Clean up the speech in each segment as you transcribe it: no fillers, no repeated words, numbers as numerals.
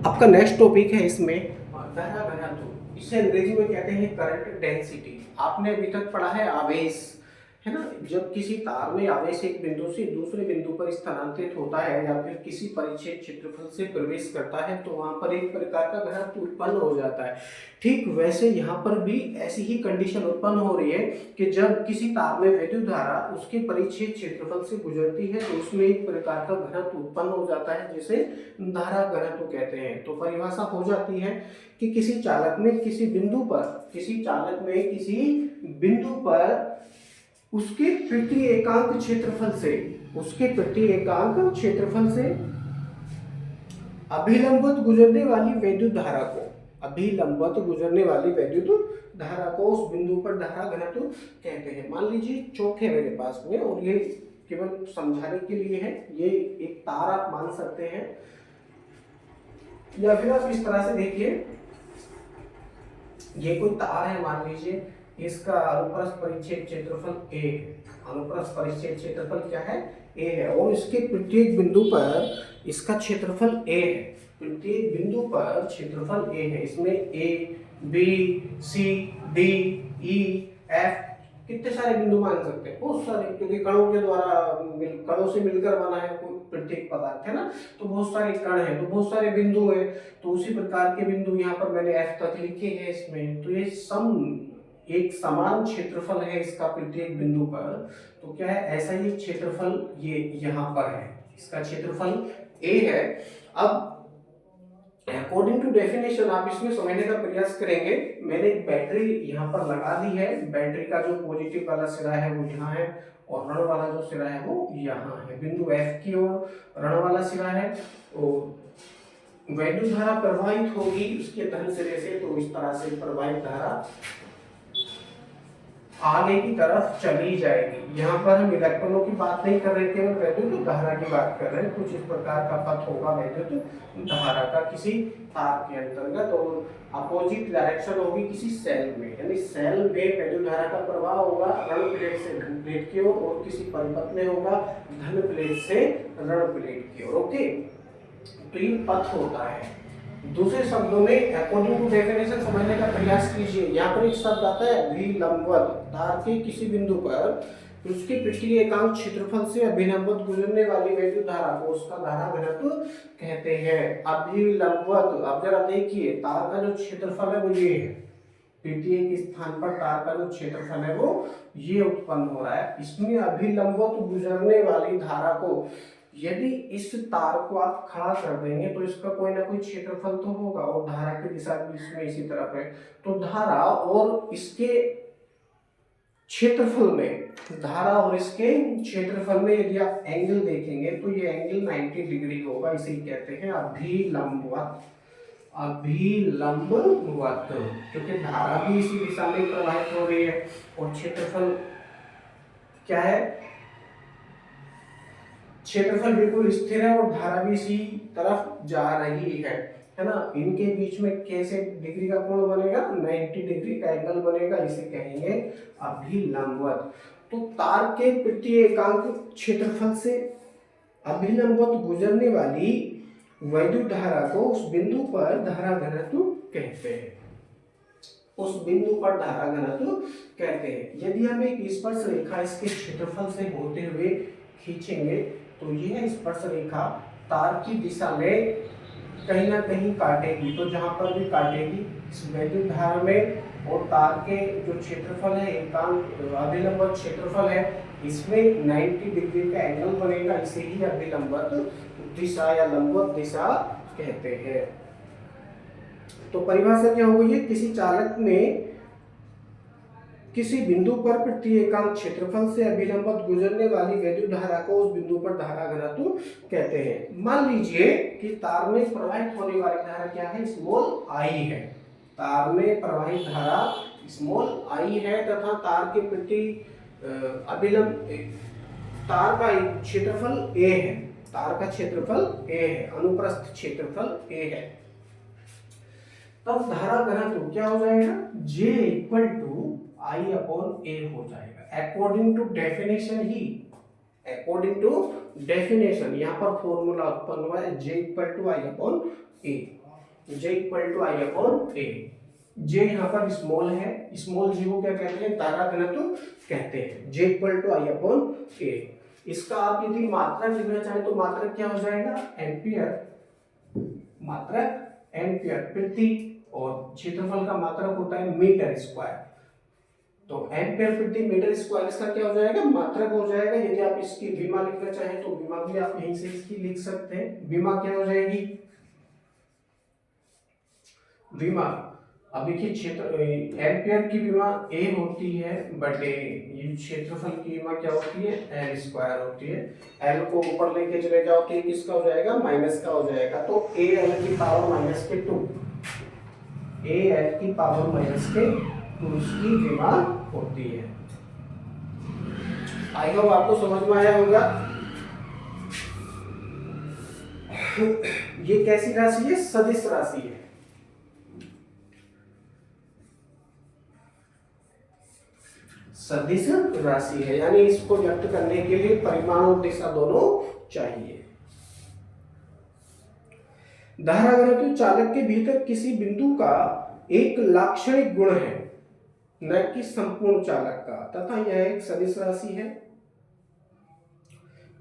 आपका next topic है इसमें धारा घनत्व। इसे अंग्रेजी में कहते हैं करंट डेंसिटी। आपने अभी तक पढ़ा है आवेश, है ना। जब किसी तार में आवेश एक बिंदु से दूसरे बिंदु पर स्थानांतरित होता है या फिर किसी परिच्छेद क्षेत्रफल से प्रवेश करता है तो वहां पर एक प्रकार का घनत्व उत्पन्न हो जाता है। ठीक वैसे यहाँ पर भी ऐसी ही कंडीशन उत्पन्न हो रही है कि जब किसी तार में विद्युत धारा उसके परिच्छेद क्षेत्रफल से गुजरती है तो उसमें एक प्रकार का घनत्व उत्पन्न हो जाता है जिसे धारा घनत्व कहते हैं। तो परिभाषा हो जाती है कि किसी चालक में किसी बिंदु पर उसके प्रति एकांक क्षेत्रफल से अभिलंबित गुजरने वाली वैद्युत धारा को उस बिंदु पर धारा घनत्व कहते हैं। मान लीजिए चौक है मेरे पास में और ये केवल समझाने के लिए है, ये एक तार आप मान सकते हैं या फिर आप इस तरह से देखिए, ये कोई तार है, मान लीजिए इसका अनुप्रस्थ परिच्छेद क्षेत्रफल ए है। अनुप्रस्थ परिच्छेद क्षेत्रफल क्या है? ए है। और इसके प्रत्येक बिंदु पर इसका क्षेत्रफल ए है। प्रत्येक बिंदु पर क्षेत्रफल ए है। इसमें ए, बी, सी, डी, ई, एफ कितने सारे बिंदु मान सकते हैं? बहुत सारे, क्योंकि कणों से मिलकर बना है कोई प्रत्येक पदार्थ, है ना। तो बहुत सारे कण हैं, तो बहुत सारे बिंदु हैं। तो उसी प्रकार के बिंदु यहाँ पर मैंने एफ तक लिखे हैं इसमें। तो ये एक समान क्षेत्रफल है इसका प्रत्येक बिंदु पर। तो क्या है, ऐसा ही क्षेत्रफल ये यहाँ पर है, इसका क्षेत्रफल ए है। अब अकॉर्डिंग टू डेफिनेशन आप इसमें समझने का प्रयास करेंगे। मैंने एक बैटरी यहाँ पर लगा दी है। बैटरी का जो पॉजिटिव वाला सिरा है वो यहाँ है और ऋण वाला जो सिरा है वो यहाँ है। बिंदु एफ की ओर ऋण वाला सिरा है और वैद्युत धारा प्रवाहित होगी उसके धन सिरे से। तो इस तरह से प्रवाहित धारा आगे की तरफ चली जाएगी। यहाँ पर हम इलेक्ट्रॉनों की बात नहीं कर रहे, केवल वैद्युत धारा की बात कर रहे हैं। कुछ इस प्रकार का पथ होगा वैद्युत धारा का किसी तार के अंतर्गत और अपोजिट डायरेक्शन होगी किसी सेल में, यानी सेल में वैद्युत धारा का प्रवाह होगा ऋण प्लेट से धन प्लेट की ओर और किसी परिपथ में होगा धन प्लेट से ऋण प्लेट की ओर। ओके, तो ये पथ होता है। दूसरे शब्दों में अकॉर्डिंग टू डेफिनेशन समझने का प्रयास कीजिए। यहाँ पर एक शब्द आता है अभिलंबवत। तार के किसी बिंदु पर उसके पृष्ठीय एकांक क्षेत्रफल से अभिलंबवत गुजरने वाली वैद्युत धारा को उसका धारा घनत्व कहते हैं। अभिलंबवत, अब जरा देखिए, तार का जो क्षेत्रफल है वो ये है। प्रत्येक स्थान पर तार का जो क्षेत्रफल है वो ये उत्पन्न हो रहा है। इसमें अभिलंबवत गुजरने वाली धारा को, यदि इस तार को आप खड़ा कर देंगे तो इसका कोई ना कोई क्षेत्रफल तो होगा और धारा की दिशा भी इसमें इसी तरफ है। तो धारा और इसके क्षेत्रफल में यदि आप एंगल देखेंगे तो ये एंगल 90 डिग्री होगा। इसे कहते हैं अभिलंबवत। क्योंकि धारा भी इसी दिशा में प्रवाहित हो रही है और क्षेत्रफल क्या है, क्षेत्रफल बिल्कुल स्थिर है और धारा भी इसी तरफ जा रही है ना। इनके बीच में कैसे डिग्री का कोण बनेगा? 90 डिग्री का एंगल बनेगा। इसे कहेंगे अभिलंबवत। तो तार के प्रति एकांक क्षेत्रफल से अभिलंबवत गुजरने वाली वैद्युत धारा को उस बिंदु पर धारा घनत्व कहते हैं। यदि हम एक स्पर्श रेखा इसके क्षेत्रफल से होते हुए खींचेंगे तो यह स्पर्श रेखा तार की दिशा में कहीं ना कहीं काटेगी। तो जहां पर भी काटेगी इस वैद्युत धारा में और तार के जो क्षेत्रफल है, एकांक अभिलंबवत क्षेत्रफल है, इसमें 90 डिग्री का एंगल बनेगा। इसे ही अभिलंबवत दिशा या लंबवत दिशा कहते हैं। तो परिभाषा क्या हो गई है? किसी चालक में किसी बिंदु पर प्रति एकांक क्षेत्रफल से अभिलंबवत गुजरने वाली वैद्युत धारा को उस बिंदु पर धारा घनत्व कहते हैं। मान लीजिए कि तार में प्रवाहित होने वाली धारा क्या है? स्मॉल आई है। तार में प्रवाहित धारा स्मॉल आई है तथा तार के प्रति तार का क्षेत्रफल ए है। तार का क्षेत्रफल ए है, अनुप्रस्थ क्षेत्रफल ए है। तब धारा घनत्व क्या हो जाएगा? J equal to I upon A हो जाएगा। अकॉर्डिंग टू डेफिनेशन यहाँ पर फॉर्मूला उत्पन्न हुआ है J equal to I upon A. J equal to I upon A. J यहाँ पर स्मॉल है, स्मॉल जी को क्या कहते हैं, धारा घनत्व कहते हैं। J equal to I upon A. इसका आप यदि मात्रक लिखना चाहें तो मात्रक क्या हो जाएगा, एम्पियर, मात्रक एम्पियर प्रति, और क्षेत्रफल का मात्रक होता है मीटर स्क्वायर। तो एम्पियर प्रति मीटर स्क्वायर इसका क्या हो जाएगा, मात्रक हो जाएगा। यदि आप इसकी विमा लिखना चाहें तो विमा भी आप यहीं से इसकी लिख सकते हैं। विमा क्या हो जाएगी, विमा, अब देखिए क्षेत्र एम्पियर की विमा ए होती है बटे ये क्षेत्रफल की विमा क्या होती है, एल स्क्वायर होती है। एल को ऊपर लेके चले जाओ तो किसका हो जाएगा, माइनस का हो जाएगा। तो ए एल की पावर माइनस के 2, ए एल की पावर माइनस के 2 इसकी विमा होती है। आई होप आपको समझ में आया होगा। ये कैसी राशि है, सदिश राशि है। सदिश राशि है, यानी इसको व्यक्त करने के लिए परिमाण और दिशा दोनों चाहिए। धारा घनत्व चालक के भीतर किसी बिंदु का एक लाक्षणिक गुण है, न कि संपूर्ण चालक का, तथा यह एक सदिश राशि है।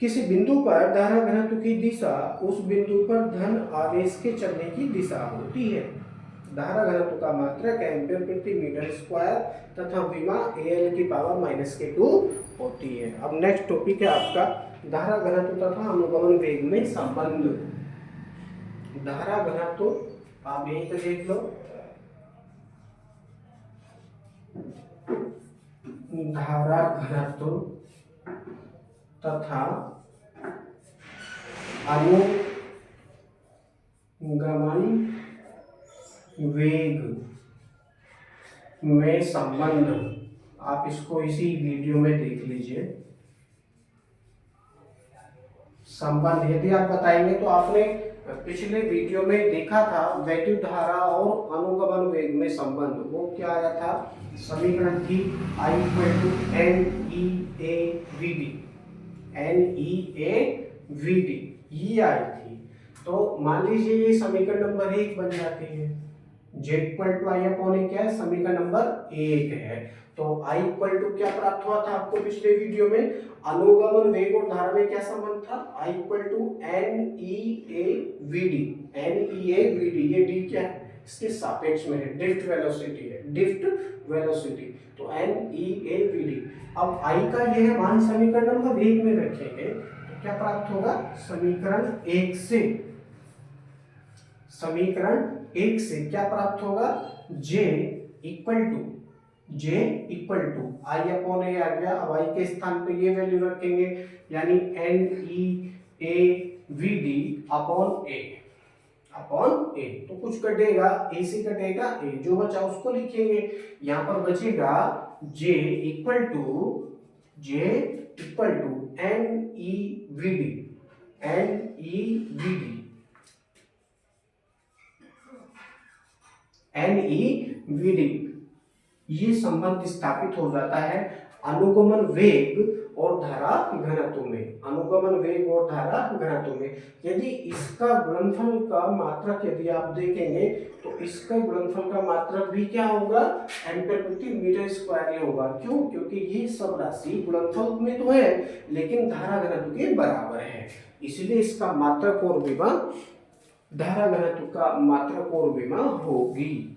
किसी बिंदु पर धारा घनत्व की दिशा उस बिंदु पर धन आवेश के चलने की दिशा होती है। धारा घनत्व का मात्रक एम्पियर प्रति मीटर स्क्वायर तथा विमा एल की पावर माइनस के 2 होती है। अब नेक्स्ट टॉपिक है आपका धारा घनत्व तथा अनुगमन वेग में संबंध। धारा घनत्व आप यहीं पे देख लो, धारा घनत्व तथा अनुगमन वेग में संबंध, आप इसको इसी वीडियो में देख लीजिए। संबंध यदि आप बताएंगे तो आपने पिछले वीडियो में देखा था वैद्युत धारा और अनुगमन वेग में संबंध, वो क्या आया था, समीकरण थी I equal to NEAVD, NEAVD ये आई थी। तो मान लीजिए ये समीकरण नंबर 1 बन जाती है। J equal to I upon A क्या है, समीकरण नंबर 1 है। तो I इक्वल टू क्या प्राप्त हुआ था आपको पिछले वीडियो में, अनुगमन वेग और धारा में क्या संबंध था, I equal to NEAVD, NEAVD ये D क्या है, इसके सापेक्ष में है, ड्रिफ्ट वेलोसिटी है, ड्रिफ्ट वेलोसिटी। तो NEAVD, अब I का यह मान समीकरण नंबर 1 में रखेंगे तो क्या प्राप्त होगा, समीकरण 1 से, समीकरण 1 से क्या प्राप्त होगा, J equal to I upon A आ गया। अब आई के स्थान पे ये वैल्यू रखेंगे, यानी NEAVD अपॉन ए। तो कुछ कटेगा, ए से कटेगा ए, जो बचा उसको लिखेंगे। यहां पर बचेगा J इक्वल टू NEVD, ये संबंध स्थापित हो जाता है अनुगमन वेग और धारा घनत्व में, अनुगमन वेग और धारा घनत्व में। यदि इसका गुणनफल का मात्रक यदि आप देखेंगे तो इसका गुणनफल का मात्रक भी क्या होगा, एम्पियर प्रति मीटर स्क्वायर ही होगा। क्यों, क्योंकि ये सब राशि गुणनफल में तो है लेकिन धारा घनत्व के बराबर है, इसलिए इसका मात्रक और विमा, धारा घनत्व का मात्रक और विमा होगी।